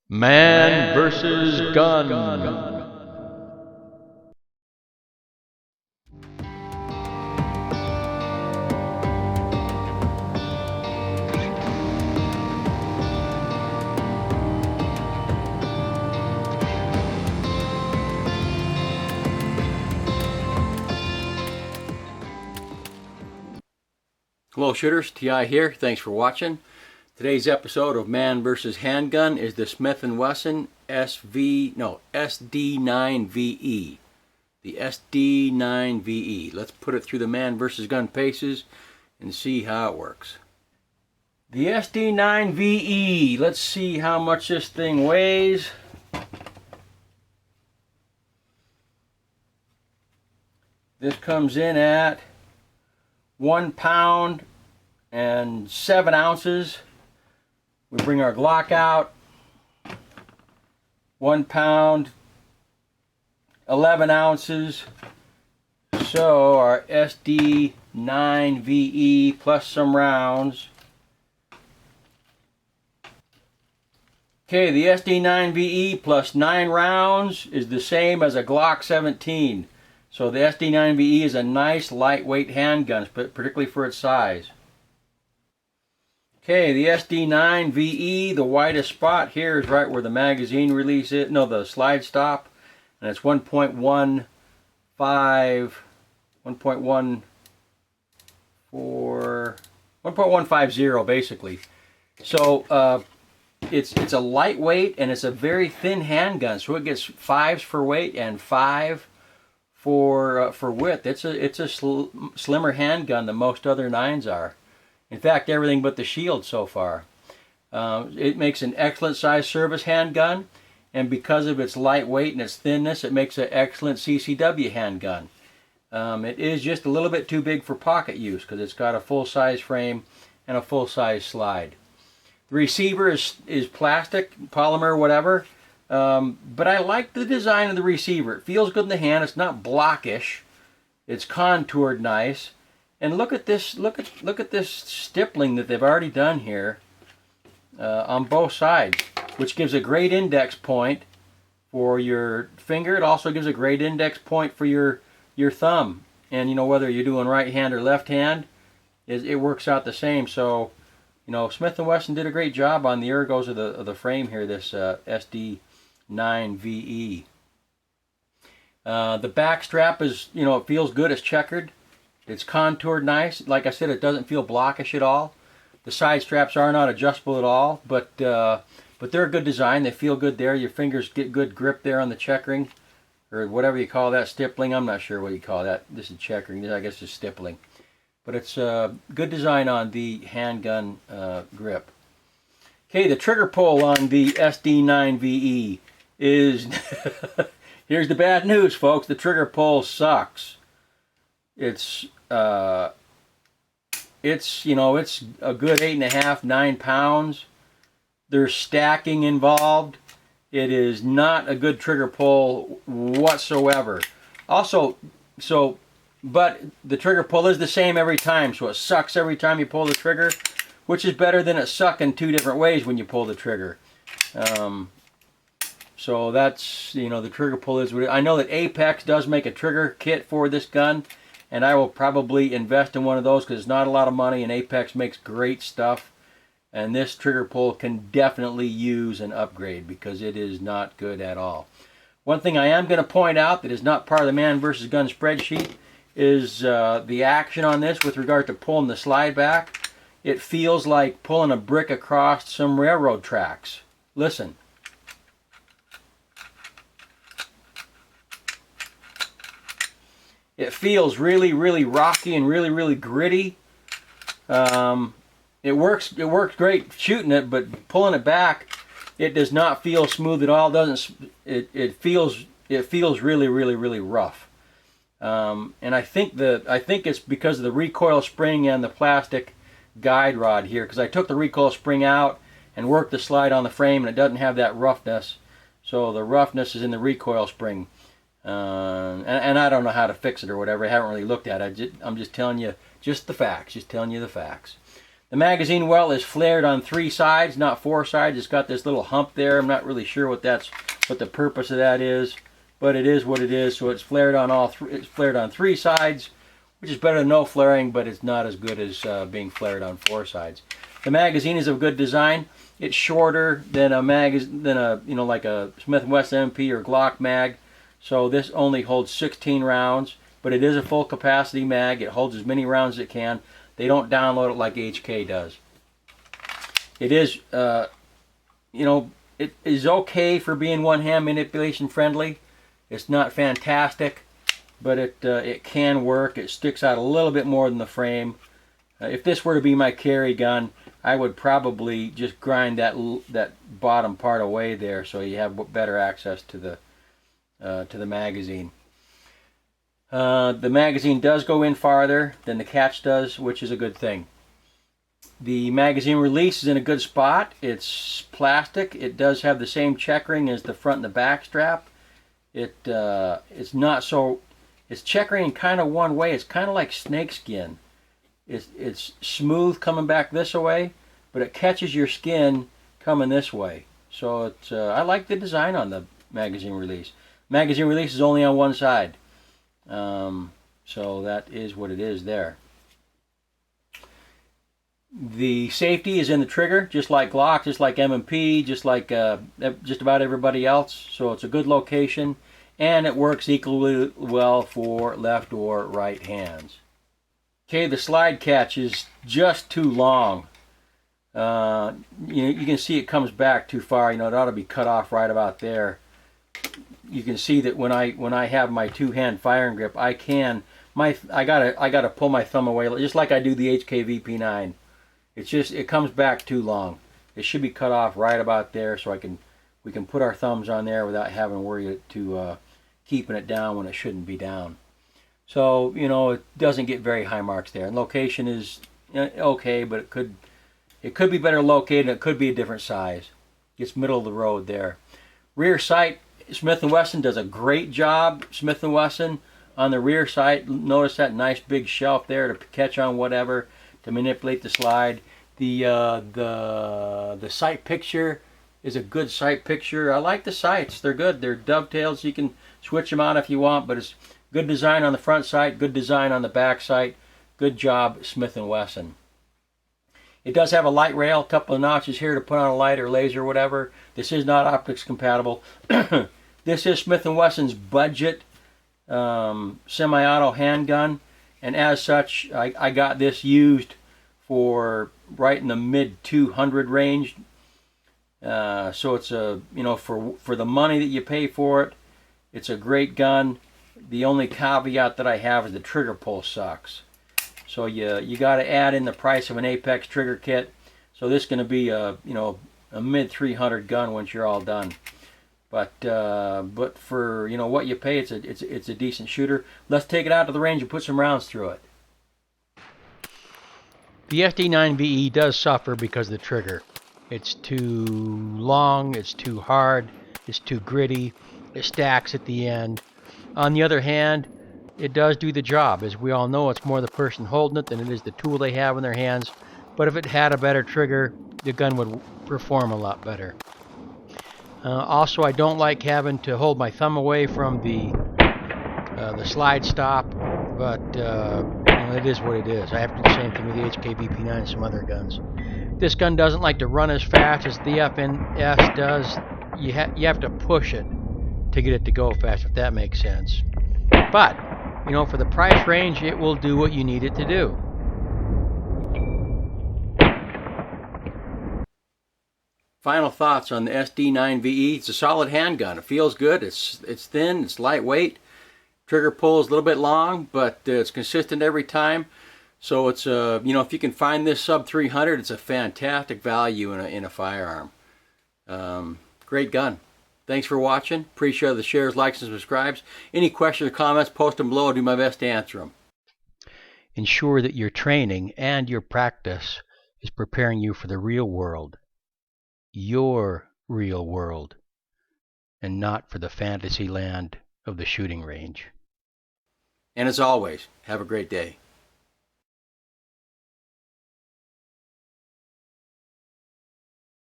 Man versus gun. Hello shooters, TI here. Thanks for watching. Today's episode of Man vs. Handgun is the Smith & Wesson SD9Ve. The SD9Ve. Let's put it through the Man vs. Gun paces and see how it works. The SD9Ve. Let's see how much this thing weighs. This comes in at 1 pound and 7 ounces. We bring our Glock out, 1 pound, 11 ounces. So our SD9Ve plus some rounds. Okay, the SD9Ve plus 9 rounds is the same as a Glock 17. So the SD9Ve is a nice lightweight handgun, particularly for its size. Okay, the SD9Ve, the widest spot here is right where the magazine release is, no, the slide stop, and it's 1.150 basically. So it's a lightweight and it's a very thin handgun, so it gets 5s for weight and 5 for width. It's a slimmer handgun than most other 9s are. In fact, everything but the shield so far. It makes an excellent size service handgun, and because of its lightweight and its thinness, it makes an excellent CCW handgun. It is just a little bit too big for pocket use because it's got a full-size frame and a full-size slide. The receiver is plastic, polymer, whatever. But I like the design of the receiver. It feels good in the hand. It's not blockish. It's contoured nice. And look at this. Look at this stippling that they've already done here on both sides, which gives a great index point for your finger. It also gives a great index point for your thumb. And you know, whether you're doing right hand or left hand, it works out the same. So you know, Smith & Wesson did a great job on the ergos of the frame here. This SD9Ve. The back strap is, you know, it feels good. It's checkered. It's contoured nice. Like I said, it doesn't feel blockish at all. The side straps are not adjustable at all, but they're a good design. They feel good there. Your fingers get good grip there on the checkering, or whatever you call that, stippling. I'm not sure what you call that. This is checkering. I guess it's stippling. But it's a good design on the handgun grip. Okay, the trigger pull on the SD9Ve is, here's the bad news, folks. The trigger pull sucks. It's you know, it's a good 8.5, 9 pounds. There's stacking involved. It is not a good trigger pull whatsoever. Also, but the trigger pull is the same every time, so it sucks every time you pull the trigger, which is better than it sucking 2 different ways when you pull the trigger. So that's, you know, the trigger pull is what I know that Apex does make a trigger kit for this gun, and I will probably invest in one of those because it's not a lot of money, and Apex makes great stuff. And this trigger pull can definitely use an upgrade because it is not good at all. One thing I am going to point out that is not part of the Man vs. Gun spreadsheet is the action on this with regard to pulling the slide back. It feels like pulling a brick across some railroad tracks. Listen. It feels really, really rocky and really, really gritty. It works great shooting it, but pulling it back, it does not feel smooth at all. It feels really, really, really rough. And I think it's because of the recoil spring and the plastic guide rod here, because I took the recoil spring out and worked the slide on the frame, and it doesn't have that roughness. So the roughness is in the recoil spring. And I don't know how to fix it or whatever. I haven't really looked at it. I'm just telling you just the facts. Just telling you the facts. The magazine well is flared on 3 sides, not 4 sides. It's got this little hump there. I'm not really sure what the purpose of that is, but it is what it is. So it's flared on it's flared on 3 sides, which is better than no flaring, but it's not as good as being flared on 4 sides. The magazine is of good design. It's shorter than a like a Smith & Wesson MP or Glock mag. So this only holds 16 rounds, but it is a full capacity mag. It holds as many rounds as it can. They don't download it like HK does. It is, it is okay for being one-hand manipulation friendly. It's not fantastic, but it can work. It sticks out a little bit more than the frame. If this were to be my carry gun, I would probably just grind that bottom part away there so you have better access to the magazine. The magazine does go in farther than the catch does, which is a good thing. The magazine release is in a good spot. It's plastic. It does have the same checkering as the front and the back strap. It's not so. It's checkering kind of one way. It's kind of like snakeskin. It's smooth coming back this way, but it catches your skin coming this way. So I like the design on the magazine release. Magazine release is only on one side. So that is what it is there. The safety is in the trigger, just like Glock, just like M&P, just like just about everybody else. So it's a good location, and it works equally well for left or right hands. Okay, the slide catch is just too long. You can see it comes back too far. It ought to be cut off right about there. You can see that when I have my two-hand firing grip, I gotta pull my thumb away, just like I do the HK VP9. It comes back too long. It should be cut off right about there, so we can put our thumbs on there without having to worry to keeping it down when it shouldn't be down. So it doesn't get very high marks there. And location is okay, but it could be better located. And it could be a different size. It's middle of the road there. Rear sight, Smith & Wesson does a great job. Smith & Wesson on the rear sight. Notice that nice big shelf there to catch on whatever, to manipulate the slide. The sight picture is a good sight picture. I like the sights. They're good. They're dovetails. You can switch them on if you want, but it's good design on the front sight, good design on the back sight. Good job, Smith & Wesson. It does have a light rail, a couple of notches here to put on a light or laser or whatever. This is not optics compatible. This is Smith & Wesson's budget semi-auto handgun, and as such, I got this used for right in the mid 200 range. So it's for the money that you pay for it, it's a great gun. The only caveat that I have is the trigger pull sucks. So you got to add in the price of an Apex trigger kit. So this is going to be a mid 300 gun once you're all done. But for what you pay, it's a decent shooter. Let's take it out to the range and put some rounds through it. The Sd9Ve does suffer because of the trigger. It's too long, it's too hard, it's too gritty, it stacks at the end. On the other hand, it does do the job. As we all know, it's more the person holding it than it is the tool they have in their hands. But if it had a better trigger, the gun would perform a lot better. Also, I don't like having to hold my thumb away from the slide stop, but it is what it is. I have to do the same thing with the HK VP9 and some other guns. This gun doesn't like to run as fast as the FNS does. You have to push it to get it to go fast, if that makes sense. But for the price range, it will do what you need it to do. Final thoughts on the Sd9Ve. It's a solid handgun. It feels good. It's thin. It's lightweight. Trigger pull is a little bit long, but it's consistent every time. So it's if you can find this sub 300, it's a fantastic value in a firearm. Great gun. Thanks for watching. Appreciate the shares, likes, and subscribes. Any questions or comments, post them below. I'll do my best to answer them. Ensure that your training and your practice is preparing you for the real world. Your real world. And not for the fantasy land of the shooting range. And as always, have a great day.